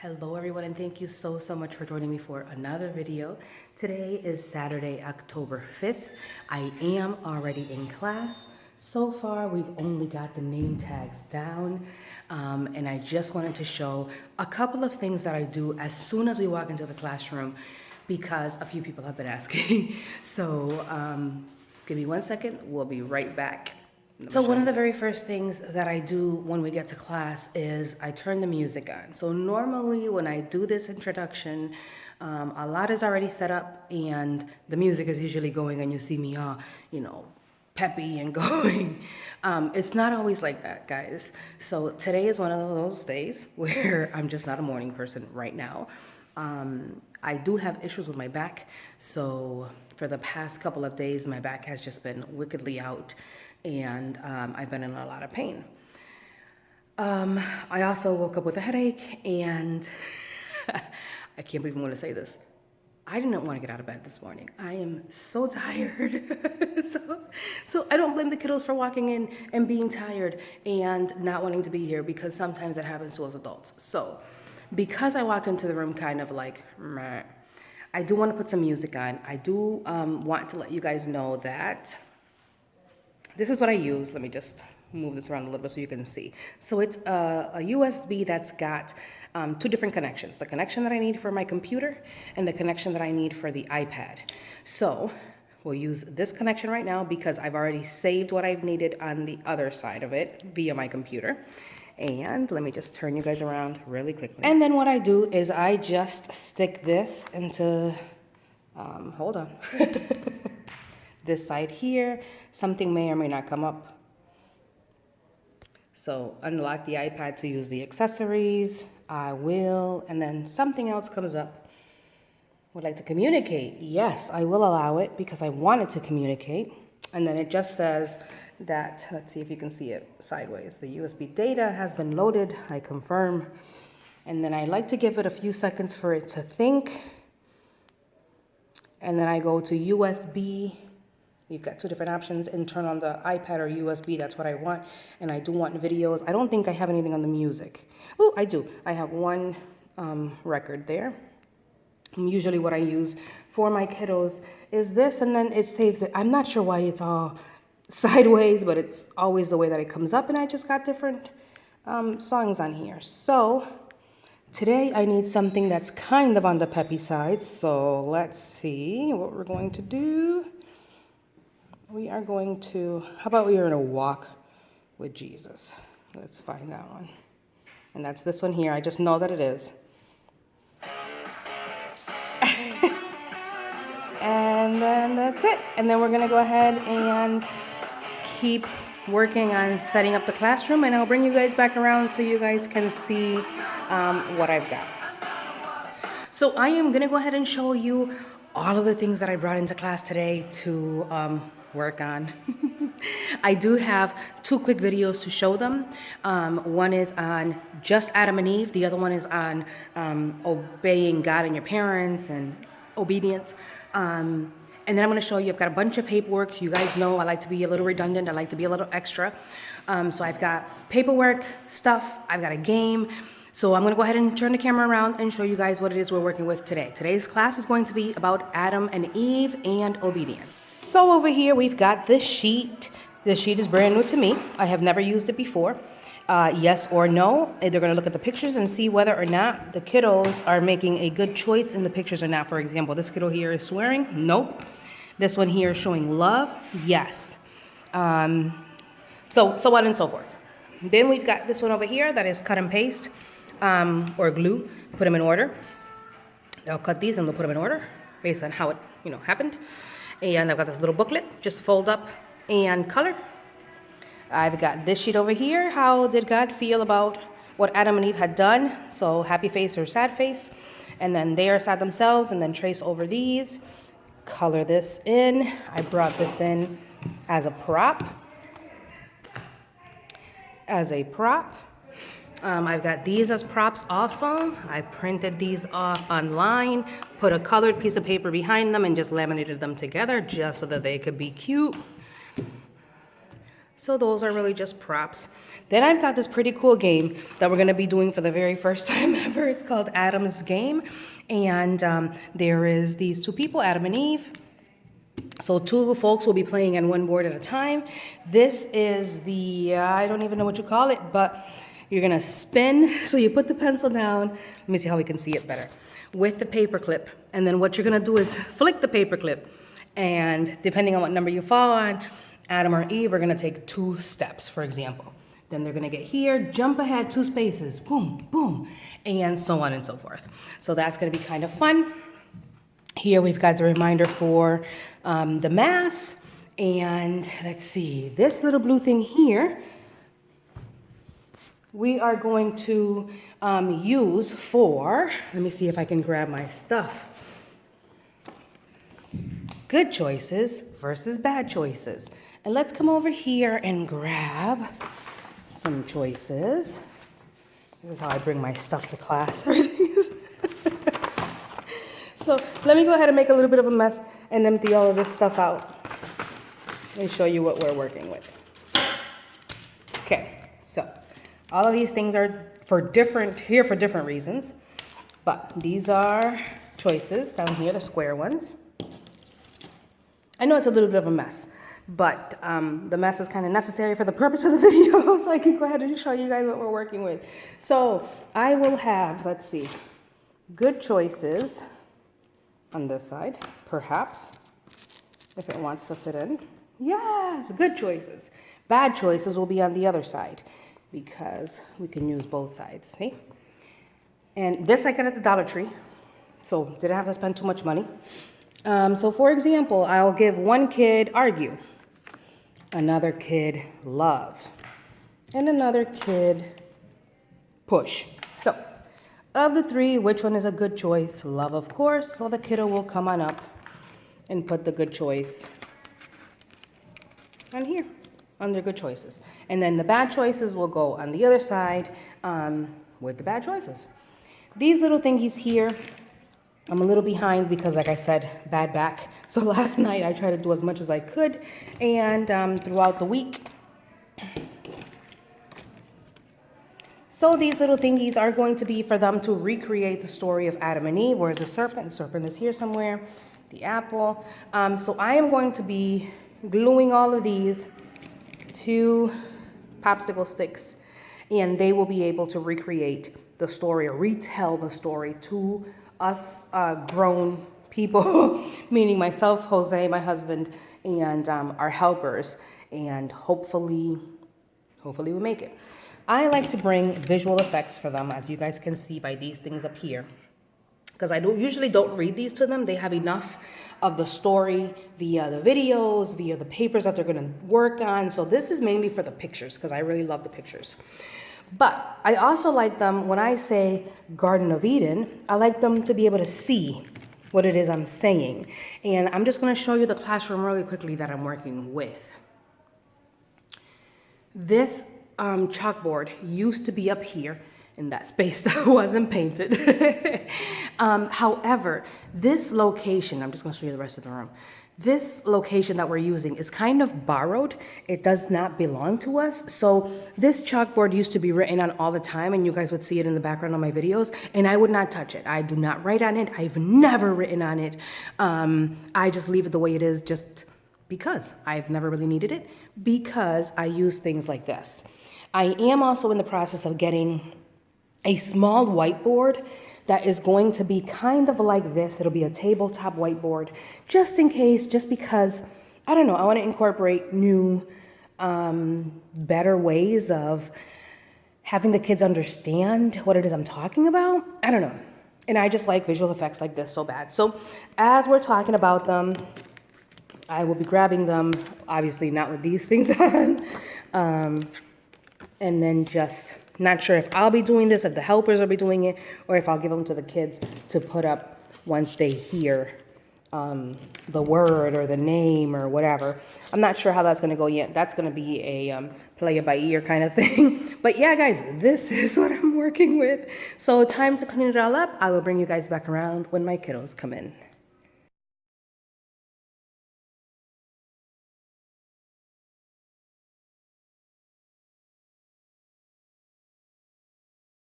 Hello everyone, and thank you so much for joining me for another video. Today is Saturday, October 5th. I am already in class. So far, we've only got the name tags down, and I just wanted to show a couple of things that I do as soon as we walk into the classroom because a few people have been asking. So give me 1 second, we'll be right back. So one of the very first things that I do when we get to class is I turn the music on. So normally when I do this introduction, a lot is already set up and the music is usually going and you see me all, peppy and going. It's not always like that, guys. So today is one of those days where I'm just not a morning person right now. I do have issues with my back. So for the past couple of days, my back has just been wickedly out. And I've been in a lot of pain. I also woke up with a headache, and I can't believe I'm going to say this. I didn't want to get out of bed this morning. I am so tired. so I don't blame the kiddos for walking in and being tired and not wanting to be here, because sometimes that happens to us adults. So because I walked into the room kind of like, meh, I do want to put some music on. I do want to let you guys know that this is what I use. Let me just move this around a little bit so you can see. So it's a USB that's got two different connections. The connection that I need for my computer and the connection that I need for the iPad. So we'll use this connection right now because I've already saved what I've needed on the other side of it via my computer. And let me just turn you guys around really quickly. And then what I do is I just stick this into, hold on. This side here, something may or may not come up. So unlock the iPad to use the accessories. I will, and then something else comes up. Would like to communicate. Yes, I will allow it because I wanted to communicate. And then it just says that, let's see if you can see it sideways. The USB data has been loaded. I confirm. And then I like to give it a few seconds for it to think. And then I go to USB. You've got two different options, and turn on the iPad or USB. That's what I want. And I do want videos. I don't think I have anything on the music. Oh, I do. I have one record there. And usually what I use for my kiddos is this, and then it saves it. I'm not sure why it's all sideways, but it's always the way that it comes up. And I just got different songs on here. So today I need something that's kind of on the peppy side. So let's see what we're going to do. We are going to, how about we are going to walk with Jesus? Let's find that one. And that's this one here. I just know that it is. And then that's it. And then we're going to go ahead and keep working on setting up the classroom. And I'll bring you guys back around so you guys can see what I've got. So I am going to go ahead and show you all of the things that I brought into class today to work on. I do have two quick videos to show them. One is on just Adam and Eve. The other one is on obeying God and your parents and obedience. And then I'm going to show you, I've got a bunch of paperwork. You guys know I like to be a little redundant. I like to be a little extra. So I've got paperwork stuff. I've got a game. So I'm going to go ahead and turn the camera around and show you guys what it is we're working with today. Today's class is going to be about Adam and Eve and obedience. So over here we've got this sheet. This sheet is brand new to me. I have never used it before. Yes or no. They're going to look at the pictures and see whether or not the kiddos are making a good choice in the pictures or not. For example, this kiddo here is swearing. Nope. This one here is showing love. Yes. So on and so forth. Then we've got this one over here that is cut and paste or glue. Put them in order. They'll cut these and they'll put them in order based on how it happened. And I've got this little booklet, just fold up and color. I've got this sheet over here. How did God feel about what Adam and Eve had done? So happy face or sad face. And then they are sad themselves, and then trace over these. Color this in. I brought this in as a prop. I've got these as props also. I printed these off online, put a colored piece of paper behind them, and just laminated them together just so that they could be cute. So those are really just props. Then I've got this pretty cool game that we're gonna be doing for the very first time ever. It's called Adam's Game. And there is these two people, Adam and Eve. So two folks will be playing on one board at a time. This is the, I don't even know what you call it, but you're gonna spin. So you put the pencil down. Let me see how we can see it better. With the paper clip. And then what you're gonna do is flick the paper clip. And depending on what number you fall on, Adam or Eve are gonna take 2 steps, for example. Then they're gonna get here, jump ahead 2 spaces, boom, boom, and so on and so forth. So that's gonna be kind of fun. Here we've got the reminder for the Mass, and let's see, this little blue thing here, we are going to use for, let me see if I can grab my stuff. Good choices versus bad choices. And let's come over here and grab some choices. This is how I bring my stuff to class. So let me go ahead and make a little bit of a mess and empty all of this stuff out and show you what we're working with. Okay, so all of these things are for different reasons, but these are choices down here, the square ones. I know it's a little bit of a mess, but the mess is kind of necessary for the purpose of the video, so I can go ahead and show you guys what we're working with. So I will have, let's see, good choices on this side, perhaps, if it wants to fit in. Yes, good choices. Bad choices will be on the other side because we can use both sides, see? And this I got at the Dollar Tree, so didn't have to spend too much money. So for example, I'll give one kid argue, another kid love, and another kid push. So of the 3, which one is a good choice? Love, of course. So the kiddo will come on up and put the good choice on here, under good choices. And then the bad choices will go on the other side with the bad choices. These little thingies here, I'm a little behind because, like I said, bad back. So last night I tried to do as much as I could, and throughout the week. So these little thingies are going to be for them to recreate the story of Adam and Eve. Where's the serpent? The serpent is here somewhere. The apple. So I am going to be gluing all of these to popsicle sticks, and they will be able to recreate the story or retell the story to us grown people, meaning myself, Jose, my husband, and our helpers, and hopefully we make it. I like to bring visual effects for them, as you guys can see by these things up here, because I usually don't read these to them. They have enough of the story via the videos, via the papers that they're going to work on. So this is mainly for the pictures, because I really love the pictures. But I also like them, when I say Garden of Eden, I like them to be able to see what it is I'm saying. And I'm just going to show you the classroom really quickly that I'm working with. This chalkboard used to be up here in that space that wasn't painted. However, this location, I'm just going to show you the rest of the room. This location that we're using is kind of borrowed. It does not belong to us. So this chalkboard used to be written on all the time, and you guys would see it in the background of my videos, and I would not touch it. I do not write on it. I've never written on it. I just leave it the way it is just because I've never really needed it, because I use things like this. I am also in the process of getting a small whiteboard that is going to be kind of like this. It'll be a tabletop whiteboard, just in case, just because, I don't know, I want to incorporate new, better ways of having the kids understand what it is I'm talking about. I don't know. And I just like visual effects like this so bad. So as we're talking about them, I will be grabbing them, obviously not with these things on, and then just not sure if I'll be doing this, if the helpers will be doing it, or if I'll give them to the kids to put up once they hear the word or the name or whatever. I'm not sure how that's going to go yet. That's going to be a play it by ear kind of thing. But yeah, guys, this is what I'm working with. So time to clean it all up. I will bring you guys back around when my kiddos come in.